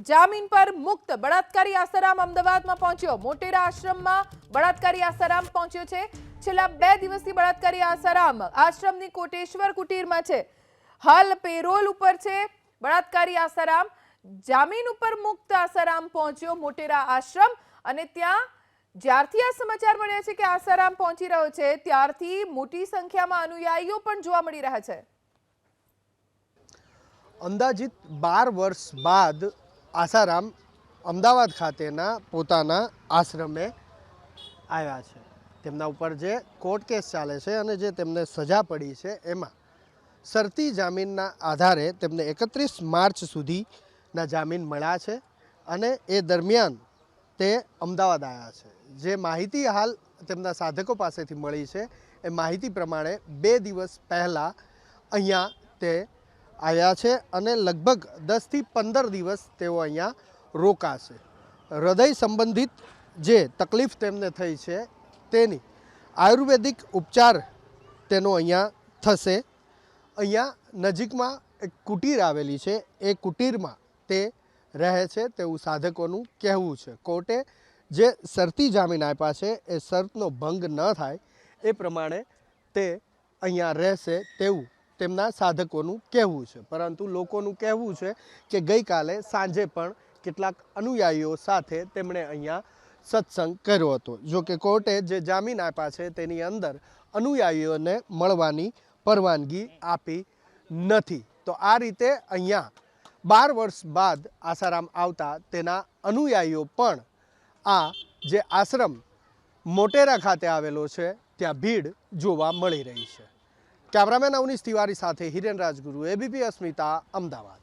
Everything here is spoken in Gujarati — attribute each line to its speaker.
Speaker 1: જામીન પર મુક્ત બળાત્કારી આસારામ અમદાવાદમાં પહોંચ્યો। મોટેરા આશ્રમમાં બળાત્કારી આસારામ પહોંચ્યો છે। છેલ્લા 2 દિવસથી બળાત્કારી આસારામ આશ્રમની કોટેશ્વર કુટીરમાં છે। હાલ પેરોલ ઉપર છે બળાત્કારી આસારામ। જામીન ઉપર મુક્ત આસારામ પહોંચ્યો મોટેરા આશ્રમ અને ત્યાં જ્યારથી આ સમાચાર મળ્યા છે કે આસારામ પહોંચી રહ્યો છે ત્યારથી મોટી સંખ્યામાં અનુયાયીઓ પણ જોવા મળી રહ્યા છે।
Speaker 2: અંદાજિત 12 વર્ષ બાદ આસારામ અમદાવાદ ખાતેના પોતાના આશ્રમે આવ્યા છે। તેમના ઉપર જે કોર્ટ કેસ ચાલે છે અને જે તેમને સજા પડી છે એમાં શરતી જામીનના આધારે તેમને 31 માર્ચ સુધીના જામીન મળ્યા છે અને એ દરમિયાન તે અમદાવાદ આવ્યા છે। જે માહિતી હાલ તેમના સાધકો પાસેથી મળી છે એ માહિતી પ્રમાણે 2 દિવસ પહેલાં અહીંયા તે આવ્યા છે અને લગભગ 10 થી 15 દિવસ તેઓ અહીંયા રોકાશે। હૃદય સંબંધિત જે તકલીફ તેમને થઈ છે તેની આયુર્વેદિક ઉપચાર તેનો અહીંયા થશે। અહીંયા નજીકમાં એક કુટીર આવેલી છે, એ કુટીરમાં તે રહે છે તેવું સાધકોનું કહેવું છે। કોર્ટે જે શરતી જામીન આપ્યા છે એ શરતનો ભંગ ન થાય એ પ્રમાણે તે અહીંયા રહેશે તેવું તેમના સાધકોનું કહેવું છે। પરંતુ લોકોનું કહેવું છે કે ગઈકાલે સાંજે પણ કેટલાક અનુયાયીઓ સાથે તેમણે અહીંયા સત્સંગ કર્યો હતો। જો કે કોર્ટે જે જામીન આપ્યા છે તેની અંદર અનુયાયીઓને મળવાની પરવાનગી આપી નથી। તો આ રીતે અહીંયા 12 વર્ષ બાદ આસારામ આવતા તેના અનુયાયીઓ પણ આ જે આશ્રમ મોટેરા ખાતે આવેલો છે ત્યાં ભીડ જોવા મળી રહી છે। કેમેરામેન અવનીશ તિવારી સાથે હિરેન રાજગુરુ, એબીપી અસ્મિતા, અમદાવાદ।